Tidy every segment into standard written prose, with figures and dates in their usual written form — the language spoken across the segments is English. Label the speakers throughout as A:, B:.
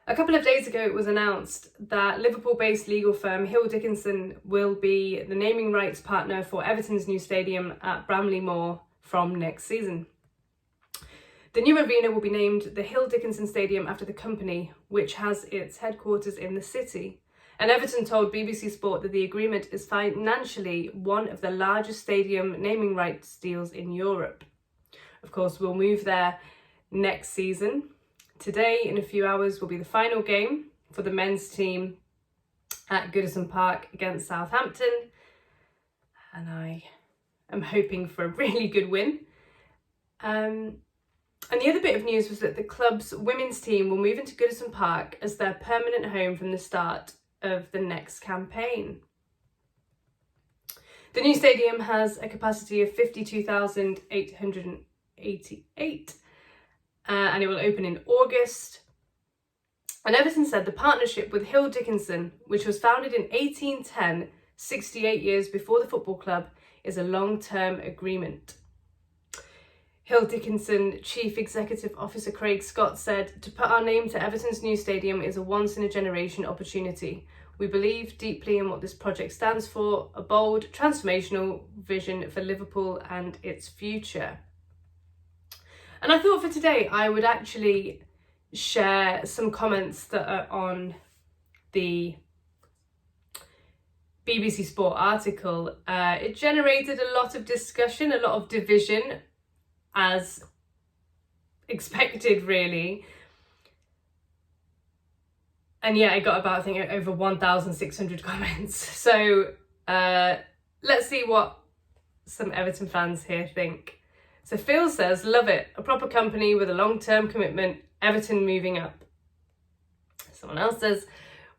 A: A couple of days ago, it was announced that Liverpool-based legal firm Hill Dickinson will be the naming rights partner for Everton's new stadium at Bramley-Moore from next season. The new arena will be named the Hill Dickinson Stadium after the company, which has its headquarters in the city. And Everton told BBC Sport that the agreement is financially one of the largest stadium naming rights deals in Europe. Of course, we'll move there next season. Today, in a few hours, will be the final game for the men's team at Goodison Park against Southampton. And I am hoping for a really good win. And the other bit of news was that the club's women's team will move into Goodison Park as their permanent home from the start of the next campaign. The new stadium has a capacity of 52,888 and it will open in August. And Everton said the partnership with Hill Dickinson, which was founded in 1810, 68 years before the football club, is a long-term agreement. Hill Dickinson Chief Executive Officer Craig Scott said, "To put our name to Everton's new stadium is a once-in-a-generation opportunity. We believe deeply in what this project stands for, a bold, transformational vision for Liverpool and its future." And I thought for today I would actually share some comments that are on the BBC Sport article. It generated a lot of discussion, a lot of division, as expected, really. And yeah, I got about, I think, over 1,600 comments. So let's see what some Everton fans here think. So Phil says, "Love it. A proper company with a long-term commitment. Everton moving up." Someone else says,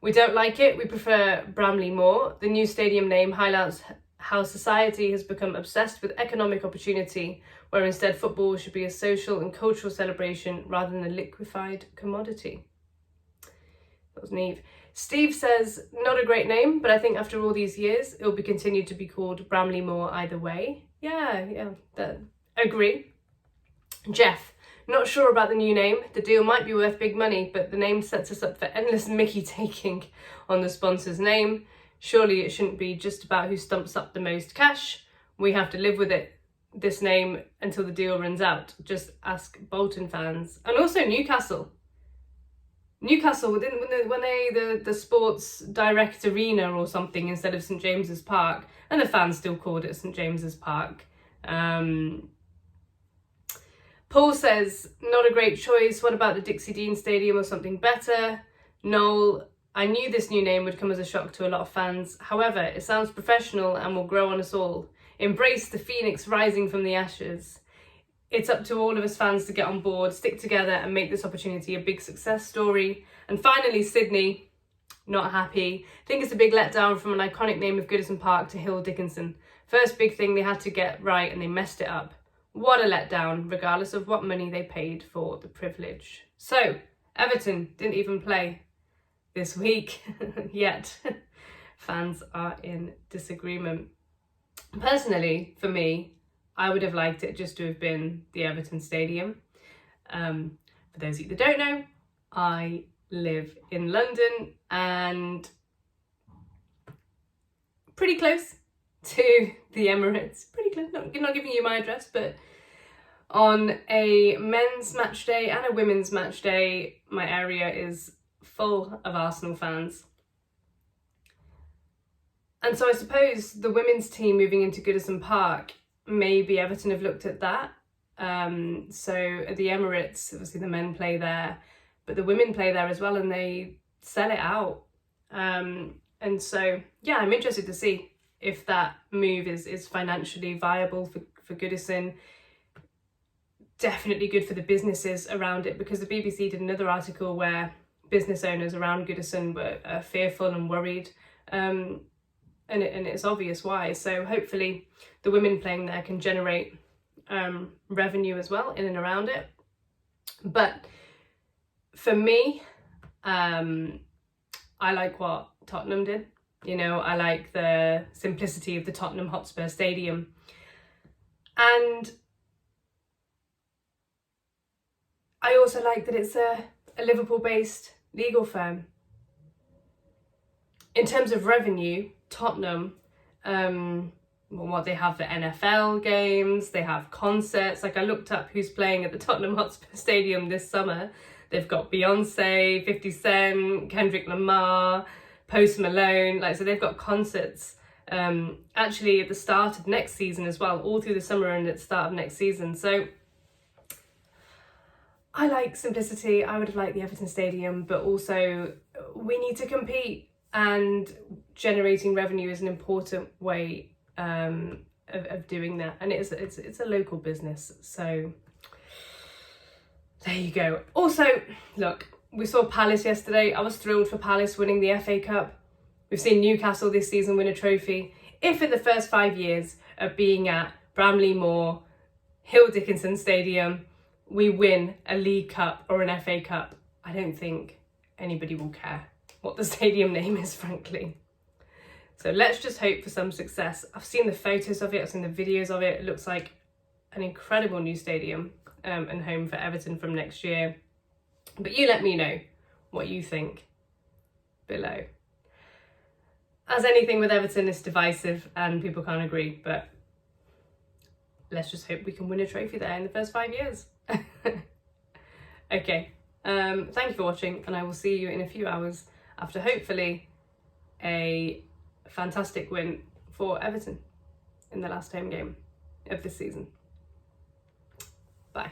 A: "We don't like it. We prefer Bramley-Moore. The new stadium name highlights how society has become obsessed with economic opportunity, where instead football should be a social and cultural celebration rather than a liquefied commodity." That was Neve. Steve says, "Not a great name, but I think after all these years, it will be continued to be called Bramley-Moore either way." Yeah, agree. Jeff, "Not sure about the new name. The deal might be worth big money, but the name sets us up for endless Mickey taking on the sponsor's name. Surely it shouldn't be just about who stumps up the most cash. We have to live with this name until the deal runs out. Just ask Bolton fans." And also Newcastle, when the Sports Direct Arena or something instead of St James's Park, and the fans still called it St James's Park. Paul says, "Not a great choice. What about the Dixie Dean Stadium or something better?" Noel, "I knew this new name would come as a shock to a lot of fans. However, it sounds professional and will grow on us all. Embrace the phoenix rising from the ashes. It's up to all of us fans to get on board, stick together and make this opportunity a big success story." And finally, Sydney, not happy. "Think it's a big letdown from an iconic name of Goodison Park to Hill Dickinson. First big thing they had to get right and they messed it up. What a letdown, regardless of what money they paid for the privilege." So, Everton didn't even play this week yet. Fans are in disagreement. Personally, for me, I would have liked it just to have been the Everton Stadium. For those of you that don't know, I live in London and pretty close to the Emirates. Pretty close, not giving you my address, but on a men's match day and a women's match day, my area is full of Arsenal fans. And so I suppose the women's team moving into Goodison Park, maybe Everton have looked at that. So at the Emirates, obviously the men play there, but the women play there as well and they sell it out. And so, yeah, I'm interested to see if that move is financially viable for Goodison. Definitely good for the businesses around it, because the BBC did another article where business owners around Goodison were fearful and worried. And it's obvious why. So hopefully the women playing there can generate revenue as well in and around it. But for me, I like what Tottenham did. You know, I like the simplicity of the Tottenham Hotspur Stadium. And I also like that it's a Liverpool-based legal firm. In terms of revenue, Tottenham, what they have for NFL games, they have concerts. Like I looked up who's playing at the Tottenham Hotspur Stadium this summer. They've got Beyonce, 50 Cent, Kendrick Lamar, Post Malone. Like, so they've got concerts actually at the start of next season as well, all through the summer and at the start of next season. So I like simplicity. I would have liked the Everton Stadium, but also we need to compete, and generating revenue is an important way of doing that. And it's a local business. So there you go. Also, look, we saw Palace yesterday. I was thrilled for Palace winning the FA Cup. We've seen Newcastle this season win a trophy. If in the first 5 years of being at Bramley-Moore, Hill Dickinson Stadium, we win a League Cup or an FA Cup, I don't think anybody will care what the stadium name is, frankly. So let's just hope for some success. I've seen the photos of it, I've seen the videos of it. It looks like an incredible new stadium and home for Everton from next year. But you let me know what you think below. As anything with Everton, it's divisive and people can't agree, but let's just hope we can win a trophy there in the first 5 years. Okay, thank you for watching, and I will see you in a few hours after hopefully a fantastic win for Everton in the last home game of this season. Bye.